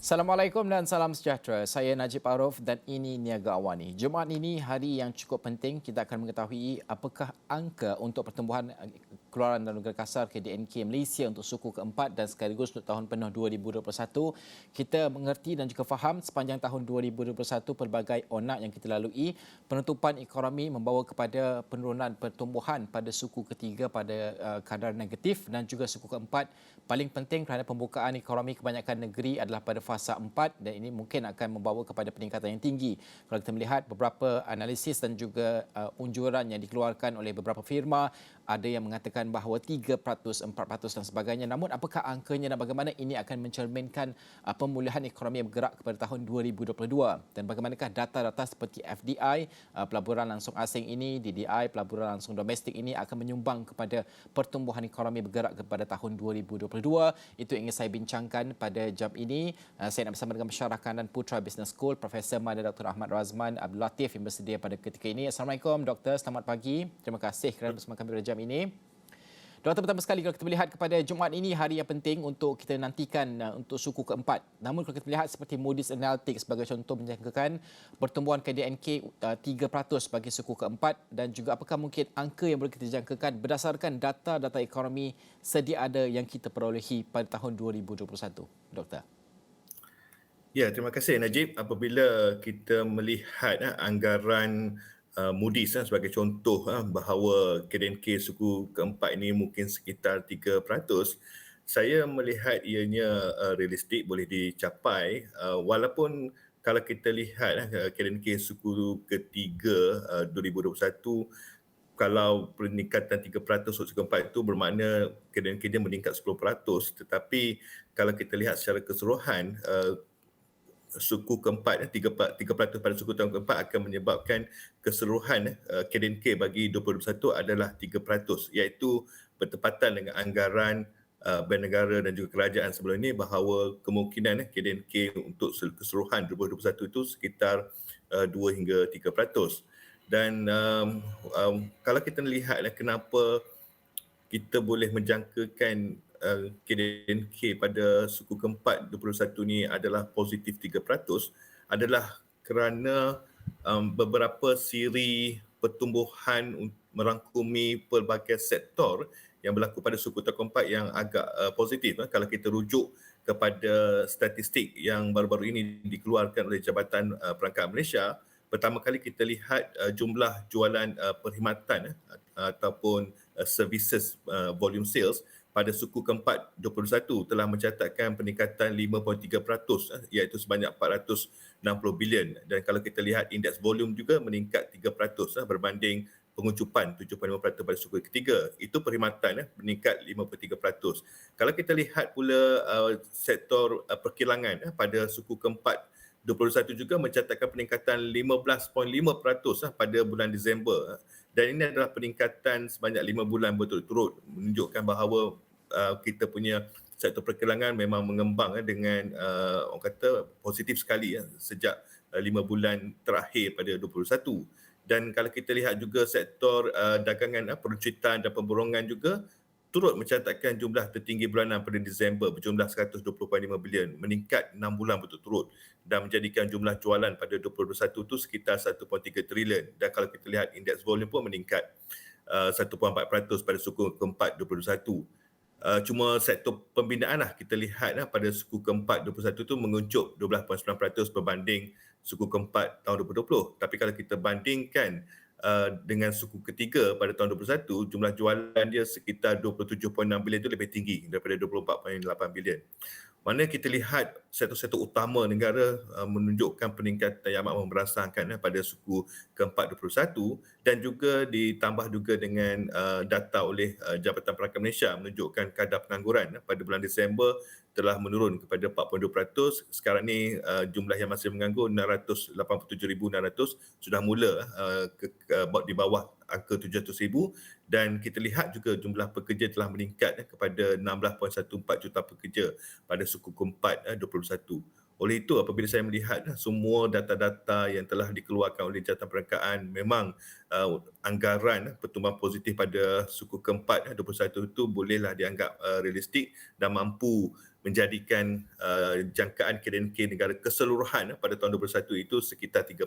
Assalamualaikum dan salam sejahtera. Saya Najib Arif dan ini Niaga Awani. Jumaat ini hari yang cukup penting. Kita akan mengetahui apakah angka untuk pertumbuhan keluaran dalam negara kasar KDNK Malaysia untuk suku keempat dan sekaligus untuk tahun penuh 2021. Kita mengerti dan juga faham sepanjang tahun 2021 pelbagai onak yang kita lalui. Penutupan ekonomi membawa kepada penurunan pertumbuhan pada suku ketiga pada kadar negatif dan juga suku keempat paling penting kerana pembukaan ekonomi kebanyakan negeri adalah pada fasa 4 dan ini mungkin akan membawa kepada peningkatan yang tinggi. Kalau kita melihat beberapa analisis dan juga unjuran yang dikeluarkan oleh beberapa firma, ada yang mengatakan bahawa 3%, 4% dan sebagainya. Namun apakah angkanya dan bagaimana ini akan mencerminkan pemulihan ekonomi yang bergerak kepada tahun 2022 dan bagaimanakah data-data seperti FDI, pelaburan langsung asing ini, DDI, pelaburan langsung domestik ini akan menyumbang kepada pertumbuhan ekonomi bergerak kepada tahun 2022. Itu yang ingin saya bincangkan pada jam ini. Saya nak bersama dengan pensyarah kanan Putra Business School, Profesor Mada Dr. Ahmad Razman Abdul Latif yang bersedia pada ketika ini. Assalamualaikum Doktor, selamat pagi. Terima kasih kerana bersama kami pada jam ini. Doktor, pertama sekali kalau kita melihat kepada Jumaat ini hari yang penting untuk kita nantikan untuk suku keempat. Namun kalau kita melihat seperti Moody's Analytics sebagai contoh menjangkakan pertumbuhan KDNK 3% bagi suku keempat dan juga apakah mungkin angka yang boleh kita jangkakan berdasarkan data-data ekonomi sedia ada yang kita perolehi pada tahun 2021. Doktor. Ya, terima kasih Najib. Apabila kita melihat anggaran Moody's sebagai contoh bahawa KDNK suku keempat ini mungkin sekitar 3%, saya melihat ianya realistik, boleh dicapai walaupun kalau kita lihat KDNK suku ketiga 2021, kalau peningkatan 3% untuk suku keempat itu bermakna KDNK dia meningkat 10%, tetapi kalau kita lihat secara keseluruhan suku keempat, 3% pada suku tahun keempat akan menyebabkan keseluruhan KDNK bagi 2021 adalah 3%, iaitu bertepatan dengan anggaran Bank Negara dan juga kerajaan sebelum ini bahawa kemungkinan KDNK untuk keseluruhan 2021 itu sekitar 2 hingga 3%. Dan kalau kita lihat kenapa kita boleh menjangkakan KDNK pada suku keempat 21 ni adalah positif 3% adalah kerana beberapa siri pertumbuhan merangkumi pelbagai sektor yang berlaku pada suku keempat yang agak positif. Kalau kita rujuk kepada statistik yang baru-baru ini dikeluarkan oleh Jabatan Perangkat Malaysia, pertama kali kita lihat jumlah jualan perkhidmatan ataupun services volume sales pada suku keempat 21 telah mencatatkan peningkatan 5.3% iaitu sebanyak 460 bilion, dan kalau kita lihat indeks volume juga meningkat 3% berbanding pengucupan 7.5% pada suku ketiga. Itu perkhidmatan meningkat 5.3%. Kalau kita lihat pula sektor perkilangan pada suku keempat 21 juga mencatatkan peningkatan 15.5% pada bulan Disember, dan ini adalah peningkatan sebanyak 5 bulan berturut-turut, menunjukkan bahawa kita punya sektor perkilangan memang mengembang dengan orang kata positif sekali sejak 5 bulan terakhir pada 21. Dan kalau kita lihat juga sektor dagangan, peruncitan dan pemborongan juga turut mencatatkan jumlah tertinggi bulanan pada Disember berjumlah 120.5 bilion, meningkat 6 bulan berturut-turut dan menjadikan jumlah jualan pada 2021 itu sekitar 1.3 trilion. Dan kalau kita lihat indeks volume pun meningkat 1.4% pada suku keempat 2021. Cuma sektor pembinaan kita lihat pada suku keempat 21 tu menguncup 12.9% berbanding suku keempat tahun 2020. Tapi kalau kita bandingkan dengan suku ketiga pada tahun 2021, jumlah jualan dia sekitar 27.6 bilion itu lebih tinggi daripada 24.8 bilion. Mana kita lihat sektor-sektor utama negara menunjukkan peningkatan yang amat memberangsangkan pada suku keempat 21, dan juga ditambah juga dengan data oleh Jabatan Perangkat Malaysia menunjukkan kadar pengangguran pada bulan Disember telah menurun kepada 4.2%. Sekarang ni jumlah yang masih menganggur 687,600 sudah mula di bawah angka 700,000, dan kita lihat juga jumlah pekerja telah meningkat kepada 16.14 juta pekerja pada suku keempat 21. Oleh itu, apabila saya melihat semua data-data yang telah dikeluarkan oleh Jabatan Perangkaan, memang anggaran pertumbuhan positif pada suku keempat 21 itu bolehlah dianggap realistik dan mampu menjadikan jangkaan KDNK negara keseluruhan pada tahun 2021 itu sekitar 3%.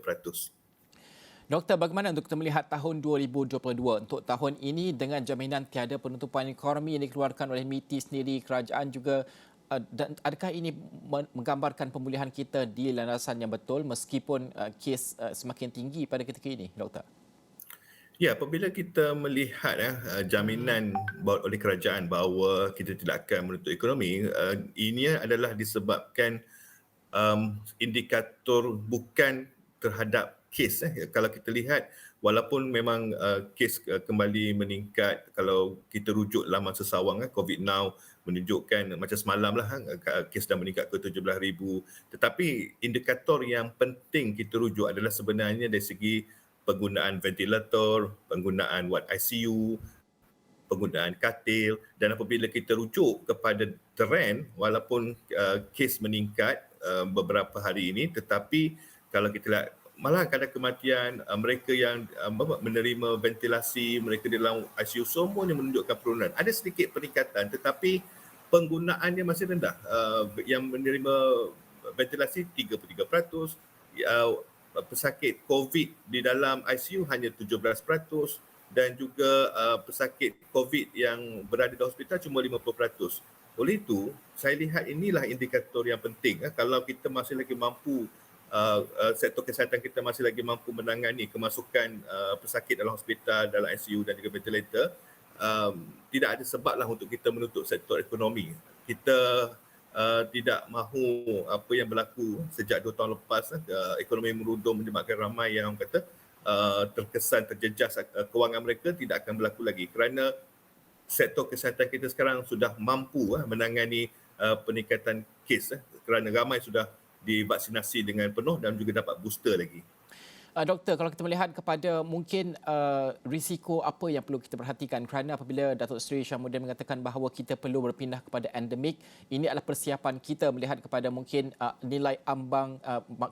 Doktor, bagaimana untuk kita melihat tahun 2022? Untuk tahun ini dengan jaminan tiada penutupan ekonomi yang dikeluarkan oleh MITI sendiri, kerajaan juga, dan adakah ini menggambarkan pemulihan kita di landasan yang betul meskipun kes semakin tinggi pada ketika ini, Doktor? Ya, apabila kita melihat jaminan oleh kerajaan bahawa kita tidak akan menutup ekonomi, ini adalah disebabkan indikator bukan terhadap kes. Kalau kita lihat, walaupun memang kes kembali meningkat, kalau kita rujuk laman sesawang COVID Now menunjukkan macam semalam lah kes dah meningkat ke 17,000, tetapi indikator yang penting kita rujuk adalah sebenarnya dari segi penggunaan ventilator, penggunaan ward ICU, penggunaan katil, dan apabila kita rujuk kepada trend walaupun kes meningkat beberapa hari ini, tetapi kalau kita lihat malah kadar kematian mereka yang menerima ventilasi, mereka di dalam ICU semuanya menunjukkan penurunan. Ada sedikit peningkatan tetapi penggunaannya masih rendah. Yang menerima ventilasi 33%, pesakit COVID di dalam ICU hanya 17%, dan juga pesakit COVID yang berada di hospital cuma 50%. Oleh itu, saya lihat inilah indikator yang penting. Kalau kita masih lagi mampu, sektor kesihatan kita masih lagi mampu menangani kemasukan pesakit dalam hospital, dalam ICU dan juga ventilator, tidak ada sebablah untuk kita menutup sektor ekonomi. Kita tidak mahu apa yang berlaku sejak 2 tahun lepas, ekonomi merudum menyebabkan ramai yang kata terkesan terjejas kewangan mereka, tidak akan berlaku lagi kerana sektor kesihatan kita sekarang sudah mampu menangani peningkatan kes kerana ramai sudah divaksinasi dengan penuh dan juga dapat booster lagi. Doktor, kalau kita melihat kepada mungkin risiko apa yang perlu kita perhatikan, kerana apabila Datuk Seri Syamudin mengatakan bahawa kita perlu berpindah kepada endemik, ini adalah persiapan kita melihat kepada mungkin nilai ambang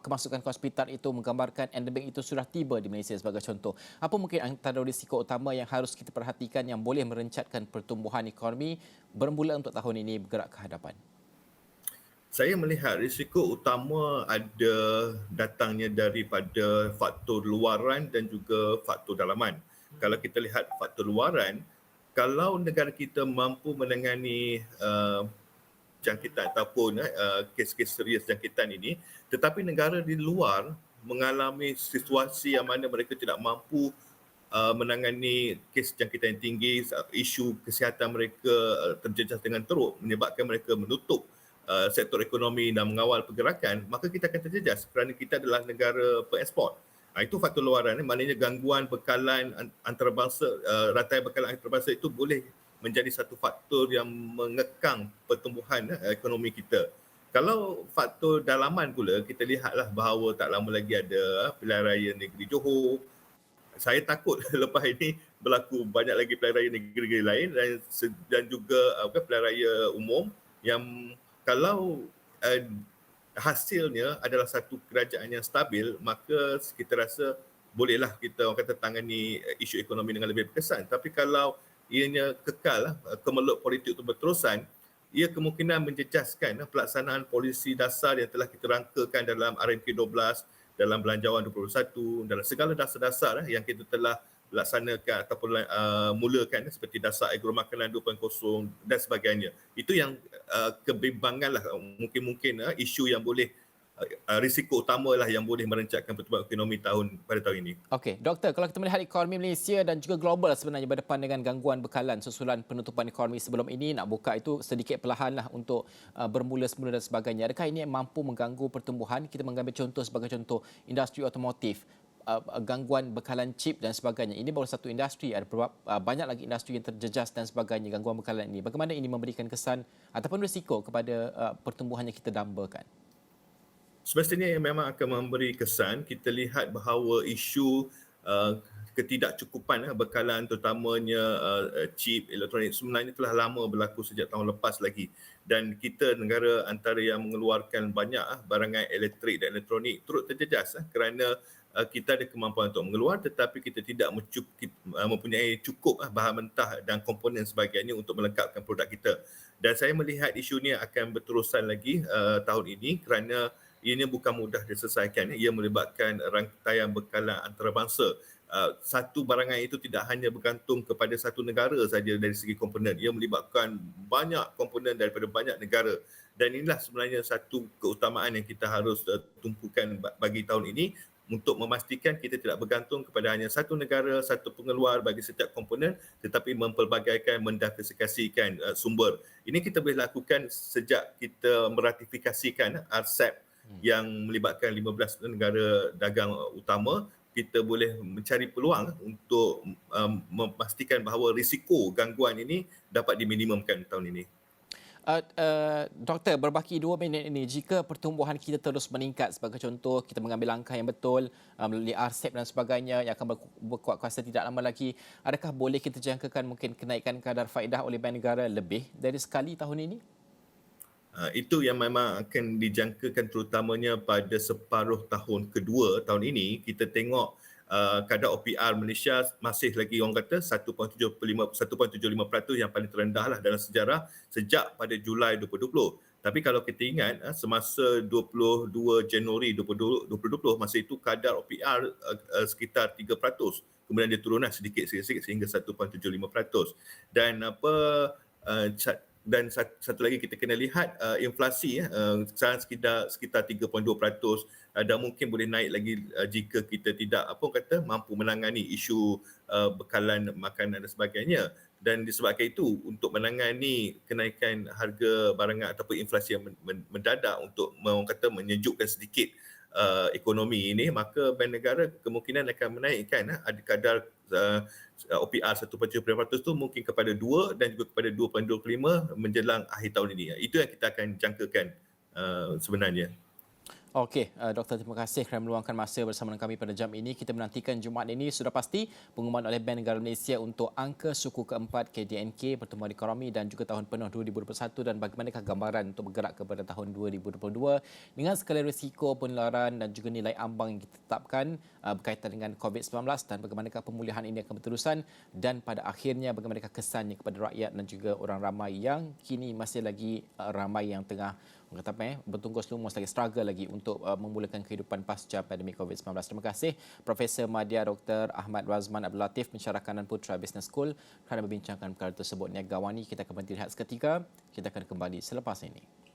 kemasukan ke hospital itu menggambarkan endemik itu sudah tiba di Malaysia sebagai contoh. Apa mungkin antara risiko utama yang harus kita perhatikan yang boleh merencatkan pertumbuhan ekonomi bermula untuk tahun ini bergerak ke hadapan? Saya melihat risiko utama ada datangnya daripada faktor luaran dan juga faktor dalaman. Kalau kita lihat faktor luaran, kalau negara kita mampu menangani jangkitan ataupun kes-kes serius jangkitan ini, tetapi negara di luar mengalami situasi yang mana mereka tidak mampu menangani kes jangkitan yang tinggi, isu kesihatan mereka terjejas dengan teruk menyebabkan mereka menutup sektor ekonomi dan mengawal pergerakan, maka kita akan terjejas kerana kita adalah negara pengeksport. Itu faktor luaran, maknanya gangguan bekalan antarabangsa, rantai bekalan antarabangsa itu boleh menjadi satu faktor yang mengekang pertumbuhan ekonomi kita. Kalau faktor dalaman pula, kita lihatlah bahawa tak lama lagi ada pilihan raya negeri Johor. Saya takut lepas ini berlaku banyak lagi pilihan raya negeri-negeri lain dan juga pilihan raya umum yang kalau hasilnya adalah satu kerajaan yang stabil, maka kita rasa bolehlah kita orang kata tangani isu ekonomi dengan lebih berkesan. Tapi kalau ianya kekal, kemelut politik itu berterusan, ia kemungkinan menjejaskan pelaksanaan polisi dasar yang telah kita rangkakan dalam RMK 12, dalam Belanjawan 2021, dalam segala dasar-dasar yang kita telah laksanakan ataupun mulakan seperti dasar agromakanan 2.0 dan sebagainya. Itu yang kebimbanganlah mungkin isu yang boleh risiko utamalah yang boleh merencatkan pertumbuhan ekonomi pada tahun ini. Okey, Doktor, kalau kita melihat ekonomi Malaysia dan juga global sebenarnya berdepan dengan gangguan bekalan susulan penutupan ekonomi sebelum ini, nak buka itu sedikit perlahanlah untuk bermula semula dan sebagainya. Adakah ini mampu mengganggu pertumbuhan? Kita mengambil contoh sebagai contoh industri otomotif, gangguan bekalan chip dan sebagainya. Ini baru satu industri, ada banyak lagi industri yang terjejas dan sebagainya, gangguan bekalan ini. Bagaimana ini memberikan kesan ataupun risiko kepada pertumbuhan yang kita dambakan? Semestinya yang memang akan memberi kesan. Kita lihat bahawa isu ketidakcukupan bekalan terutamanya chip elektronik sebenarnya telah lama berlaku sejak tahun lepas lagi, dan kita negara antara yang mengeluarkan banyak barangan elektrik dan elektronik turut terjejas kerana kita ada kemampuan untuk mengeluar tetapi kita tidak mempunyai cukup bahan mentah dan komponen sebagainya untuk melengkapkan produk kita. Dan saya melihat isu ni akan berterusan lagi tahun ini kerana ini bukan mudah diselesaikan. Ia melibatkan rantaian bekalan antarabangsa. Satu barangan itu tidak hanya bergantung kepada satu negara saja dari segi komponen. Ia melibatkan banyak komponen daripada banyak negara. Dan inilah sebenarnya satu keutamaan yang kita harus tumpukan bagi tahun ini untuk memastikan kita tidak bergantung kepada hanya satu negara, satu pengeluar bagi setiap komponen tetapi mempelbagaikan, mendiversifikasikan sumber. Ini kita boleh lakukan sejak kita meratifikasikan RCEP yang melibatkan 15 negara dagang utama. Kita boleh mencari peluang untuk memastikan bahawa risiko gangguan ini dapat diminimumkan tahun ini. Doktor, berbaki 2 minit ini, jika pertumbuhan kita terus meningkat, sebagai contoh kita mengambil langkah yang betul melalui RCEP dan sebagainya yang akan berkuat kuasa tidak lama lagi, adakah boleh kita jangkakan mungkin kenaikan kadar faedah oleh Bank Negara lebih dari sekali tahun ini? Itu yang memang akan dijangkakan terutamanya pada separuh tahun kedua tahun ini. Kita tengok kadar OPR Malaysia masih lagi orang kata 1.75% yang paling terendah lah dalam sejarah sejak pada Julai 2020. Tapi kalau kita ingat semasa 22 Januari 2020 masa itu kadar OPR sekitar 3%. Kemudian dia turun sedikit sehingga 1.75%. Dan dan satu lagi kita kena lihat inflasi sekarang sekitar 3.2%, dan mungkin boleh naik lagi jika kita tidak mampu menangani isu bekalan makanan dan sebagainya. Dan disebabkan itu untuk menangani kenaikan harga barangan ataupun inflasi yang mendadak untuk menyejukkan sedikit ekonomi ini, maka Bank Negara kemungkinan akan menaikkan ada kadar OPR 1.7% tu mungkin kepada 2 dan juga kepada 2.25 menjelang akhir tahun ini. Itu yang kita akan jangkakan sebenarnya. Okey, Doktor, terima kasih kerana meluangkan masa bersama dengan kami pada jam ini. Kita menantikan Jumaat ini sudah pasti pengumuman oleh Bank Negara Malaysia untuk angka suku keempat KDNK, pertumbuhan ekonomi dan juga tahun penuh 2021 dan bagaimanakah gambaran untuk bergerak kepada tahun 2022 dengan segala risiko penularan dan juga nilai ambang yang ditetapkan berkaitan dengan COVID-19 dan bagaimanakah pemulihan ini akan berterusan dan pada akhirnya bagaimanakah kesannya kepada rakyat dan juga orang ramai yang kini masih lagi ramai yang tengah bertungkus lumus lagi, struggle lagi untuk memulakan kehidupan pasca pandemik COVID-19. Terima kasih Profesor Madya Dr. Ahmad Razman Abdul Latif, Pensyarah Kanan Putra Business School kerana membincangkan perkara tersebut. Niaga Awani, kita akan berhenti rehat seketika. Kita akan kembali selepas ini.